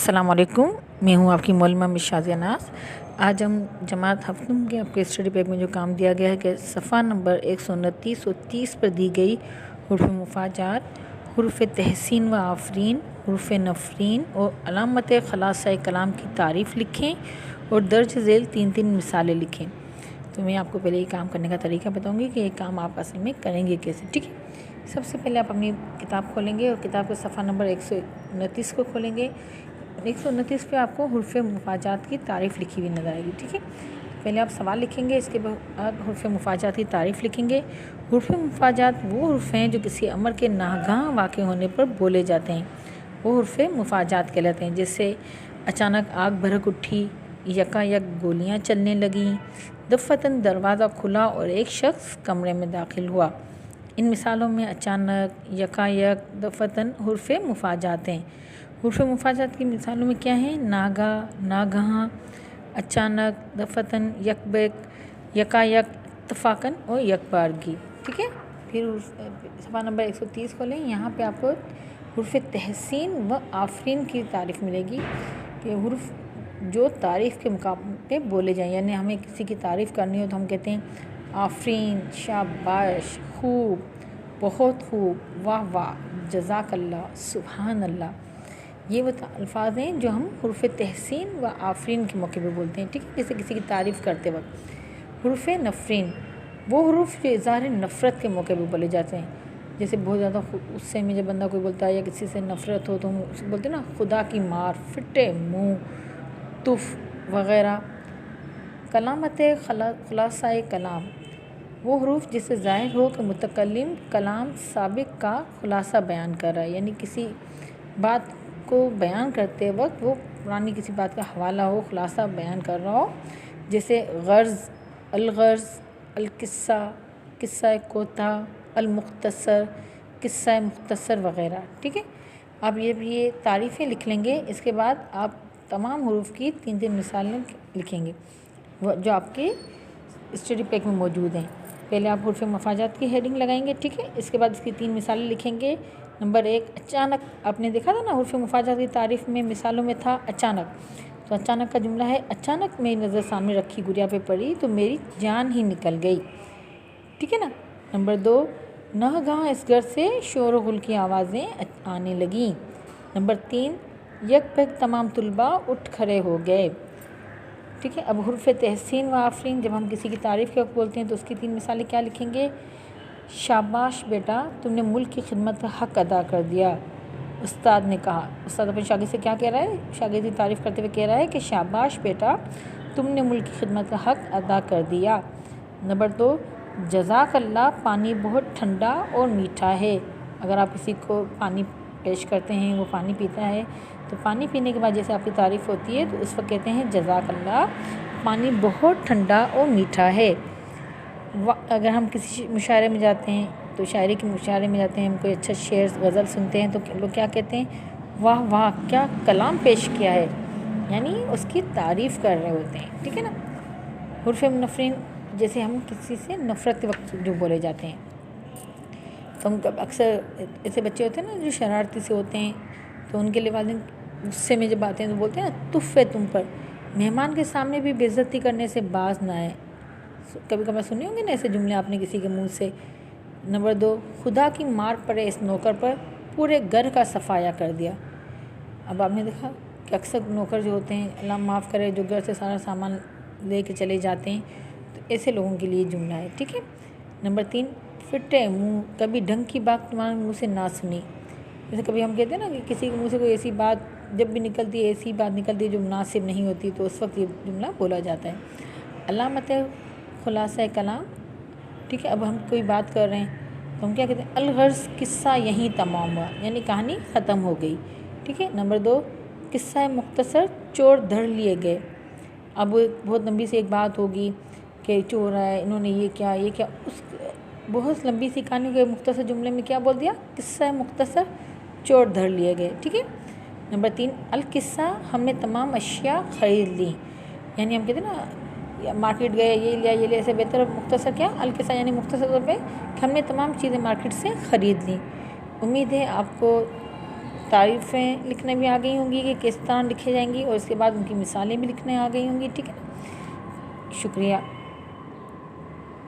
अस्सलाम वालेकुम। मैं हूँ आपकी मौलमा मिस शाज़िया नाज़। आज हम जमात हफ्तम के आपके स्टडी पैक में जो काम दिया गया है कि सफ़ा नंबर 129 और 30 पर दी गई हुर्फ़ मुफ़ाजात, हुर्फ़ तहसीन व आफरीन, हुर्फ़ नफ़रीन और अलामत ख़लासा कलाम की तारीफ़ लिखें और दर्ज झेल 3-3 मिसालें लिखें। तो मैं आपको पहले ये काम करने का तरीका बताऊंगी कि ये काम आप असल में करेंगे कैसे। ठीक है, सबसे पहले आप अपनी किताब खोलेंगे और किताब के सफ़ा नंबर 129 को खोलेंगे। 129 पे आपको हुर्फ़ मुफ़ाजात की तारीफ़ लिखी हुई नज़र आएगी। ठीक है, पहले आप सवाल लिखेंगे, इसके बाद हुर्फ़ मुफ़ाजात की तारीफ़ लिखेंगे। हुर्फ़ मुफ़ाजात वो हुर्फ़ हैं जो किसी अमर के नागाह वाक़ होने पर बोले जाते हैं, वो हुर्फ़ मुफ़ाजात कहलाते हैं। जैसे अचानक आग भड़क उठी, यकायक गोलियाँ चलने लगीं, दफ़्फ़तन दरवाज़ा खुला और एक शख्स कमरे में दाखिल हुआ। इन मिसालों में अचानक, यकायक, दफ़्फ़तन हुर्फ़ मुफ़ाजात हैं। हुर्फ़ मुफ़ाजात की मिसालों में क्या है? नागा, नागहाँ, अचानक, दफ़्फ़तन, यकबक, यकायक, इत्तफ़ाक़न और यकबारगी। ठीक है, फिर सफ़ा नंबर 130 खोलें। यहाँ पे आपको हुर्फ़ तहसीन व आफरीन की तारीफ़ मिलेगी कि हुर्फ़ जो तारीफ़ के मुकाबले बोले जाएँ, यानी हमें किसी की तारीफ़ करनी हो तो हम कहते हैं आफरीन, शाबाश, खूब, बहुत खूब, वाह वाह, जज़ाकल्लाह, सुभान अल्लाह। ये वो अल्फाज हैं जो हम हुर्फ़ तहसीन व आफरीन के मौके पे बोलते हैं। ठीक है, जैसे किसी की तारीफ़ करते वक्त। हुर्फ़ नफ़रीन वो हुरूफ जो इज़हार नफ़रत के मौके पे बोले जाते हैं। जैसे बहुत ज़्यादा गुस्से में जब बंदा कोई बोलता है या किसी से नफ़रत हो तो हम उसे बोलते हैं ना, खुदा की मार, फिटे मुँह, तुफ़ वग़ैरह। कलामत ख़ुलासा कलाम वो हुरूफ जिससे ज़ाहिर हो कि मुतकल्लिम कलाम साबिक़ का ख़ुलासा बयान कर रहा है, यानी किसी बात को बयान करते वक्त वो पुरानी किसी बात का हवाला हो, ख़ुलासा बयान कर रहा हो। जैसे गर्ज़, अलगर्ज़, अलकिस्सा, किस्सा कोता, अलमुख्तसर, किस्सा मुख्तसर वग़ैरह। ठीक है, अब ये तारीफ़ें लिख लेंगे। इसके बाद आप तमाम हुरूफ की 3-3 मिसालें लिखेंगे जो आपके स्टडी पैक में मौजूद हैं। पहले आप हुर्फ़ मुफ़ाजात की हेडिंग लगाएंगे। ठीक है, इसके बाद इसकी 3 मिसालें लिखेंगे। नंबर 1, अचानक। आपने देखा था ना हुर्फ़ मुफ़ाजात की तारीफ़ में मिसालों में था अचानक, तो अचानक का जुमला है, अचानक मेरी नज़र सामने रखी गुड़िया पे पड़ी तो मेरी जान ही निकल गई। ठीक है ना। नंबर 2, नागाह इस घर से शोर व गुल की आवाज़ें आने लगीं। नंबर 3, यकबक तमाम तुलबा उठ खड़े हो गए। ठीक है, अब हुर्फ़ तहसीन व आफरीन जब हम किसी की तारीफ़ के वक्त बोलते हैं तो उसकी 3 मिसालें क्या लिखेंगे? शाबाश बेटा, तुमने मुल्क की खिदमत का हक़ अदा कर दिया। उस्ताद ने कहा। उस्ताद अपने शागिर्द से क्या कह रहा है? शागिर्द की तारीफ़ करते हुए कह रहा है कि शाबाश बेटा, तुमने मुल्क की खिदमत का हक़ अदा कर दिया। नंबर 2, जज़ाकल्लाह, पानी बहुत ठंडा और मीठा है। अगर आप किसी को पानी पेश करते हैं, वो पानी पीता है, तो पानी पीने के बाद जैसे आपकी तारीफ़ होती है तो उस वक्त कहते हैं जज़ाकल्लाह, पानी बहुत ठंडा और मीठा है। अगर हम किसी मुशायरे में जाते हैं तो शायरी के मुशायरे में जाते हैं, हम कोई अच्छा शेर गज़ल सुनते हैं तो लोग क्या कहते हैं? वाह वाह, क्या कलाम पेश किया है, यानी उसकी तारीफ़ कर रहे होते हैं। ठीक है ना। हुर्फ़ नफ़रीन जैसे हम किसी से नफ़रत के वक्त जो बोले जाते हैं, तो हम अक्सर ऐसे बच्चे होते हैं ना जो शरारती से होते हैं, तो उनके लिए वालिदैन गुस्से में जब आते हैं तो बोलते हैं ना, तुफ़ है तुम पर, मेहमान के सामने भी बेइज्जती करने से बाज ना आए। कभी कभी सुने होंगे ना ऐसे जुमले आपने किसी के मुंह से। नंबर 2, खुदा की मार पड़े इस नौकर पर, पूरे घर का सफाया कर दिया। अब आपने देखा कि अक्सर नौकर जो होते हैं, अल्लाह माफ़ करे, जो घर से सारा सामान ले के चले जाते हैं, तो ऐसे लोगों के लिए जुमला है। ठीक है। नंबर 3, फिटे मुँह, कभी ढंग की बात तुम्हारे मुँह से ना सुनी। जैसे कभी हम कहते हैं ना कि किसी के मुँह से कोई ऐसी बात जब भी निकलती है, ऐसी बात निकलती है जो मुनासिब नहीं होती, तो उस वक्त ये जुमला बोला जाता है। अलामत ख़ुलासा कलाम। ठीक है, अब हम कोई बात कर रहे हैं तो हम क्या कहते हैं? अलगर्ज़, किस्सा यहीं तमाम हुआ, यानी कहानी ख़त्म हो गई। ठीक है। नंबर 2, किस्सा मुख्तसर, चोर धर लिए गए। अब बहुत लंबी सी एक बात होगी कि चोर आए, इन्होंने ये क्या, उस बहुत लंबी सी कहानी के मुख्तसर जुमले में क्या बोल दिया? किस्सा मुख्तसर, चोर धर लिए गए। ठीक है। नंबर 3, अलकिस्सा, हमने तमाम अशिया ख़रीद ली, यानी हम कहते हैं ना मार्केट गए, ये लिया ये लिया, ऐसे बेहतर मुख्तसर क्या? अलकिस्सा, यानी मुख्तसर तौर पे हमने तमाम चीज़ें मार्केट से ख़रीद ली। उम्मीद है आपको تعریفیں لکھنے بھی آ گئی ہوں گی کہ کس طرح لکھی جائیں گی، اور اس کے بعد ان کی مثالیں بھی لکھنے آ گئی ہوں گی، ٹھیک ہے۔ شکریہ۔